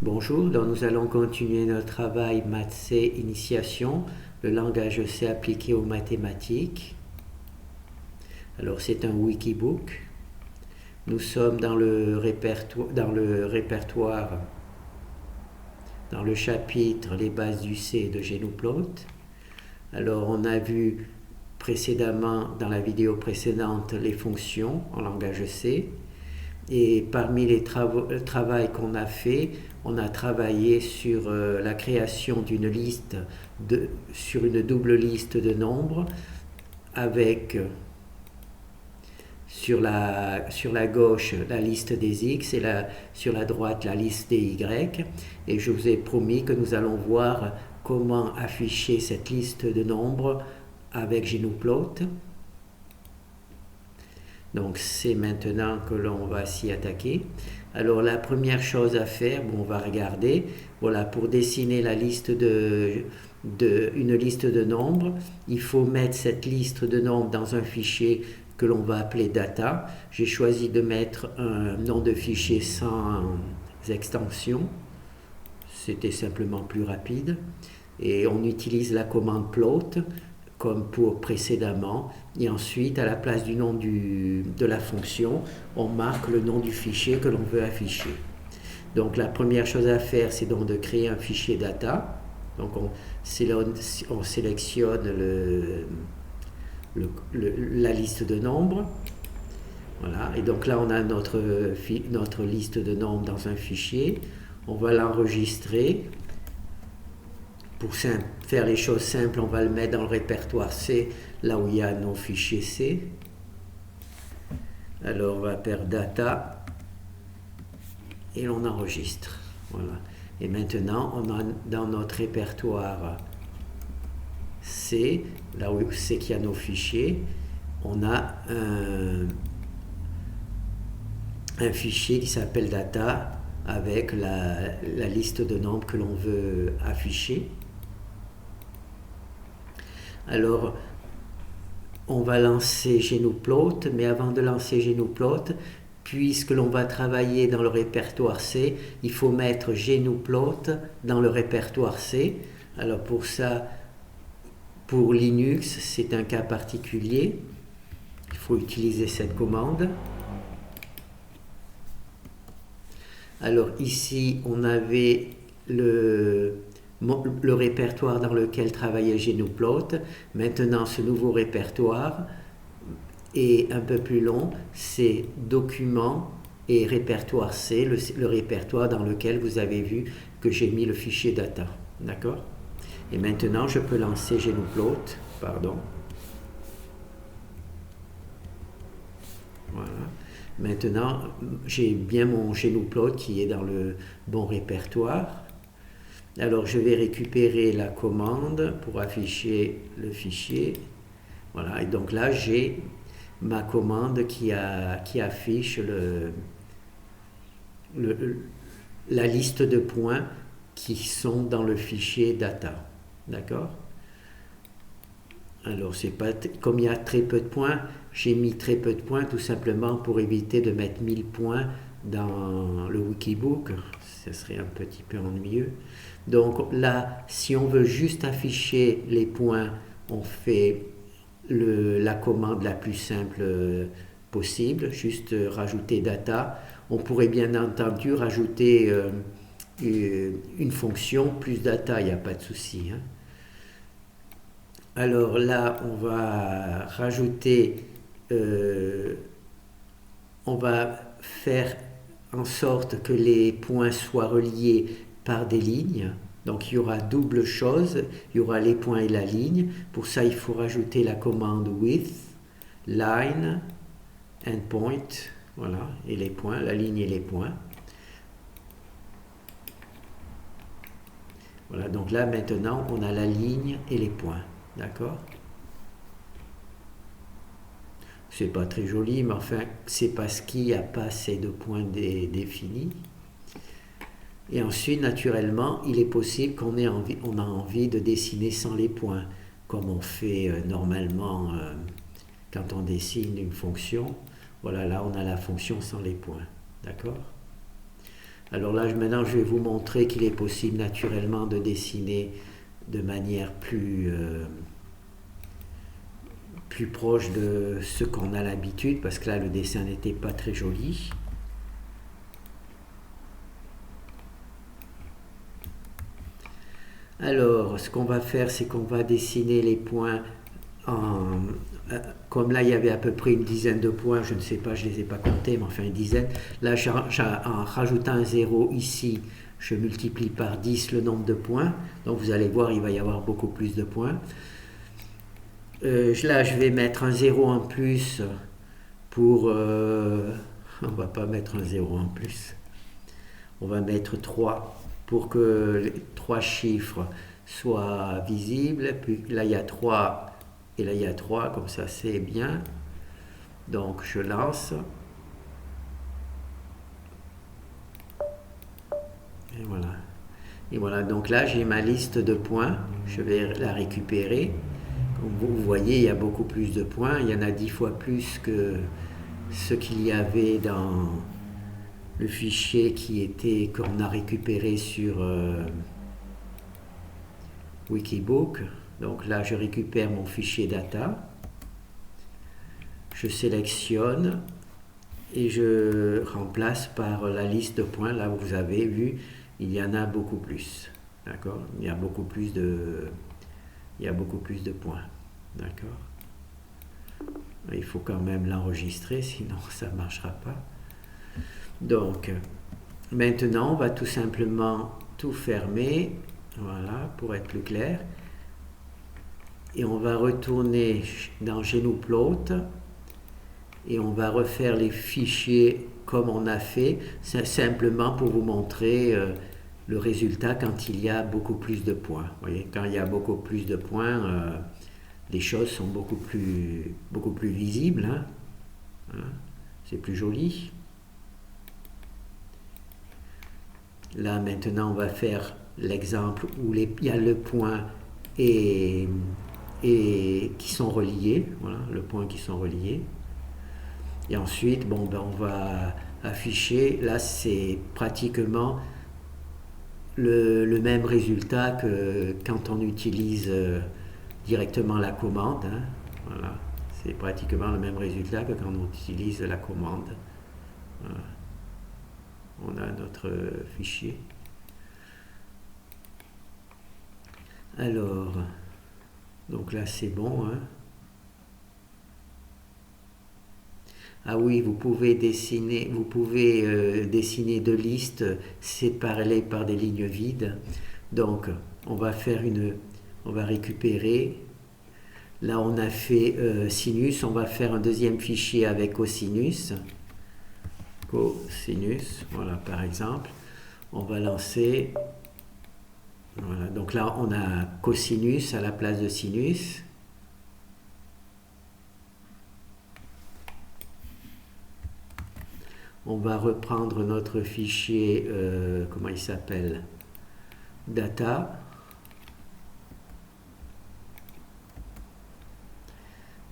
Bonjour, donc nous allons continuer notre travail Maths C Initiation, le langage C appliqué aux mathématiques. Alors c'est un wikibook. Nous sommes dans le répertoire, dans le chapitre Les bases du C de Genoplot. Alors on a vu précédemment, dans la vidéo précédente, les fonctions en langage C. Et parmi le travail qu'on a fait, on a travaillé sur la création d'une liste, sur une double liste de nombres, avec sur la gauche la liste des X et sur la droite la liste des Y. Et je vous ai promis que nous allons voir comment afficher cette liste de nombres avec Genoplot. Donc c'est maintenant que l'on va s'y attaquer. Alors la première chose à faire, on va regarder, voilà, pour dessiner la liste une liste de nombres, il faut mettre cette liste de nombres dans un fichier que l'on va appeler data. J'ai choisi de mettre un nom de fichier sans extension, c'était simplement plus rapide. Et on utilise la commande plot comme pour précédemment, et ensuite à la place du nom de la fonction, on marque le nom du fichier que l'on veut afficher. Donc la première chose à faire, c'est donc de créer un fichier data. Donc on sélectionne la liste de nombres. Voilà. Et donc là on a notre liste de nombres dans un fichier. On va l'enregistrer. Pour faire les choses simples, on va le mettre dans le répertoire C, là où il y a nos fichiers C. Alors on va faire data et on enregistre. Voilà. Et maintenant, on a dans notre répertoire C, là où c'est qu'il y a nos fichiers, on a un fichier qui s'appelle data avec la liste de nombres que l'on veut afficher. Alors, on va lancer Genoplot, mais avant de lancer Genoplot, puisque l'on va travailler dans le répertoire C, il faut mettre Genoplot dans le répertoire C. Alors pour ça, pour Linux, c'est un cas particulier. Il faut utiliser cette commande. Alors ici, on avait le répertoire dans lequel travaillait Genoplot. Maintenant, ce nouveau répertoire est un peu plus long. C'est Documents et Répertoire C, le répertoire dans lequel vous avez vu que j'ai mis le fichier data. D'accord? Et maintenant, je peux lancer Genoplot. Pardon. Voilà. Maintenant, j'ai bien mon Genoplot qui est dans le bon répertoire. Alors je vais récupérer la commande pour afficher le fichier. Voilà, et donc là j'ai ma commande qui affiche la liste de points qui sont dans le fichier data. D'accord? Alors c'est pas comme il y a très peu de points, j'ai mis très peu de points tout simplement pour éviter de mettre 1000 points dans le wikibook, ce serait un petit peu ennuyeux. Donc là, si on veut juste afficher les points, on fait la commande la plus simple possible, juste rajouter data. On pourrait bien entendu rajouter une fonction plus data, il n'y a pas de souci. Hein. Alors là, on va rajouter, on va faire en sorte que les points soient reliés par des lignes. Donc il y aura double chose, il y aura les points et la ligne. Pour ça, il faut rajouter la commande with, line, and point. Voilà, et les points, la ligne et les points. Voilà, donc là maintenant, on a la ligne et les points. D'accord? C'est pas très joli, mais enfin, c'est parce qu'il n'y a pas assez de points définis. Et ensuite, naturellement, il est possible qu'on a envie de dessiner sans les points, comme on fait normalement quand on dessine une fonction. Voilà, là, on a la fonction sans les points. D'accord? Alors là, maintenant, je vais vous montrer qu'il est possible naturellement de dessiner de manière plus proche de ce qu'on a l'habitude, parce que là, le dessin n'était pas très joli. Alors, ce qu'on va faire, c'est qu'on va dessiner les points comme là, il y avait à peu près une dizaine de points, je ne sais pas, je ne les ai pas comptés, mais enfin une dizaine. Là, en rajoutant un 0 ici, je multiplie par 10 le nombre de points. Donc, vous allez voir, il va y avoir beaucoup plus de points. Là, je vais mettre un 0 en plus pour... on va pas mettre un 0 en plus. On va mettre 3 pour que les 3 chiffres soient visibles. Puis là, il y a 3 et là, il y a 3, comme ça, c'est bien. Donc, je lance. Et voilà. Et voilà, donc là, j'ai ma liste de points. Je vais la récupérer. Comme vous voyez, il y a beaucoup plus de points. Il y en a 10 fois plus que ce qu'il y avait dans le fichier qu'on a récupéré sur Wikibook. Donc là, je récupère mon fichier data. Je sélectionne et je remplace par la liste de points. Là, vous avez vu, il y en a beaucoup plus. D'accord? Il y a beaucoup plus de points. D'accord? Il faut quand même l'enregistrer, sinon ça ne marchera pas. Donc, maintenant, on va tout simplement tout fermer. Voilà, pour être plus clair. Et on va retourner dans GNUplot et on va refaire les fichiers comme on a fait, simplement pour vous montrer le résultat quand il y a beaucoup plus de points. Vous voyez, quand il y a beaucoup plus de points, les choses sont beaucoup plus visibles. Hein. Hein. C'est plus joli. Là, maintenant, on va faire l'exemple où il y a le point et qui sont reliés. Voilà, le point qui sont reliés. Et ensuite, bon, ben, on va afficher. Là, c'est pratiquement le même résultat que quand on utilise directement la commande. Hein. Voilà, c'est pratiquement le même résultat que quand on utilise la commande. Voilà. On a notre fichier. Alors, donc là c'est bon. Hein. Ah oui, vous pouvez dessiner deux listes séparées par des lignes vides. Donc, on va récupérer. Là, on a fait sinus. On va faire un deuxième fichier avec cosinus. Cosinus, voilà par exemple. On va lancer. Voilà, donc là on a cosinus à la place de sinus. On va reprendre notre fichier, comment il s'appelle? Data.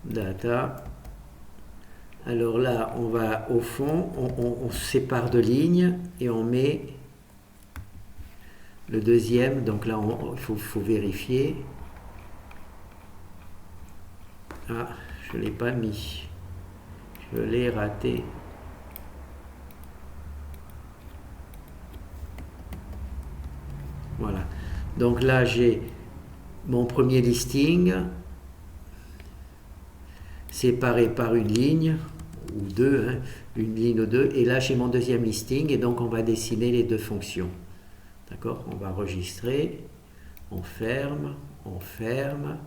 Data. Alors là, on va au fond, on sépare de lignes et on met le deuxième. Donc là, il faut vérifier. Ah, je ne l'ai pas mis. Je l'ai raté. Voilà. Donc là, j'ai mon premier listing séparé par une ligne ou deux, hein, une ligne ou deux. Et là, j'ai mon deuxième listing et donc on va dessiner les deux fonctions. D'accord? On va enregistrer. On ferme. On ferme.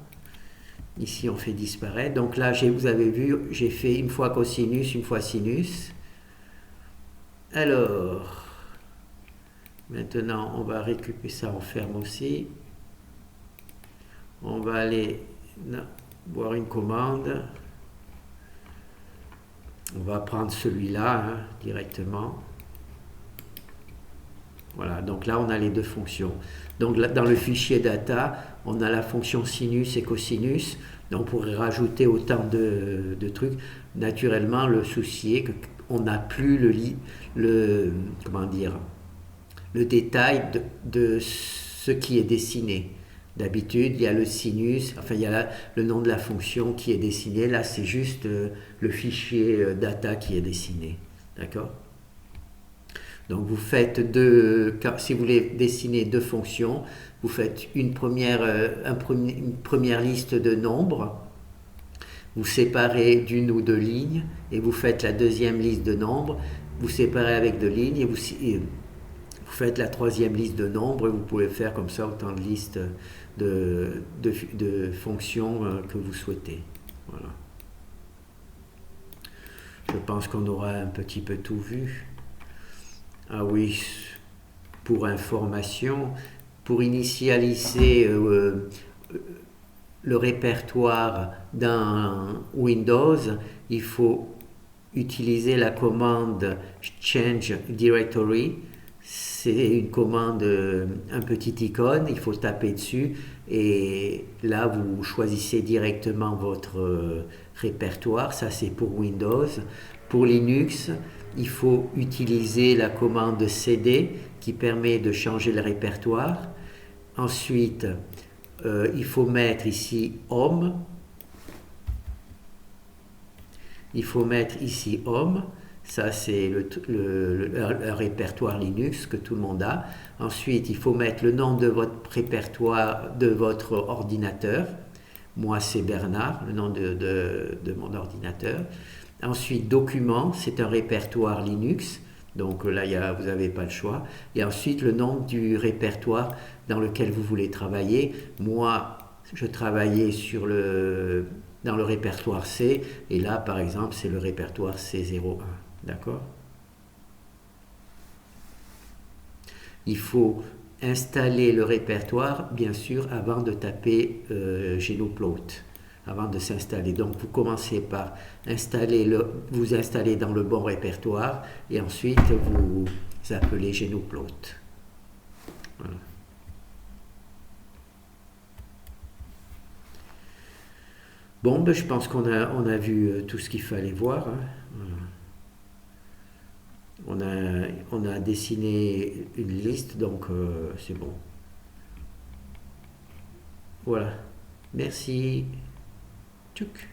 Ici, on fait disparaître. Donc là, vous avez vu, j'ai fait une fois cosinus, une fois sinus. Alors, maintenant, on va récupérer ça, on ferme aussi. On va aller voir une commande. On va prendre celui-là hein, directement. Voilà, donc là, on a les deux fonctions. Donc là, dans le fichier data, on a la fonction sinus et cosinus. Donc, on pourrait rajouter autant de trucs. Naturellement, le souci est qu'on n'a plus comment dire, le détail de ce qui est dessiné. D'habitude, il y a le sinus, enfin il y a le nom de la fonction qui est dessiné. Là, c'est juste le fichier data qui est dessiné. D'accord? Donc vous faites si vous voulez dessiner deux fonctions, vous faites une première liste de nombres, vous séparez d'une ou deux lignes et vous faites la deuxième liste de nombres, vous séparez avec deux lignes et vous faites la troisième liste de nombres. Vous pouvez faire comme ça autant de listes de fonctions que vous souhaitez. Voilà. Je pense qu'on aura un petit peu tout vu. Ah oui, pour information, pour initialiser le répertoire dans Windows, il faut utiliser la commande Change Directory. C'est une commande, un petit icône, il faut taper dessus et là vous choisissez directement votre répertoire. Ça c'est pour Windows. Pour Linux, il faut utiliser la commande CD qui permet de changer le répertoire. Ensuite, il faut mettre ici Home. Il faut mettre ici Home. Ça, c'est le répertoire Linux que tout le monde a. Ensuite, il faut mettre le nom de votre répertoire, de votre ordinateur. Moi, c'est Bernard, le nom de mon ordinateur. Ensuite, Documents, c'est un répertoire Linux. Donc là, vous n'avez pas le choix. Et ensuite, le nom du répertoire dans lequel vous voulez travailler. Moi, je travaillais dans le répertoire C. Et là, par exemple, c'est le répertoire C01. D'accord? Il faut installer le répertoire, bien sûr, avant de taper Genoplot, avant de s'installer. Donc, vous commencez par vous installer dans le bon répertoire et ensuite vous appelez Genoplot. Voilà. Bon, ben, je pense qu'on a vu tout ce qu'il fallait voir. Hein. Voilà. On a dessiné une liste, donc c'est bon. Voilà. Merci. Tchouk.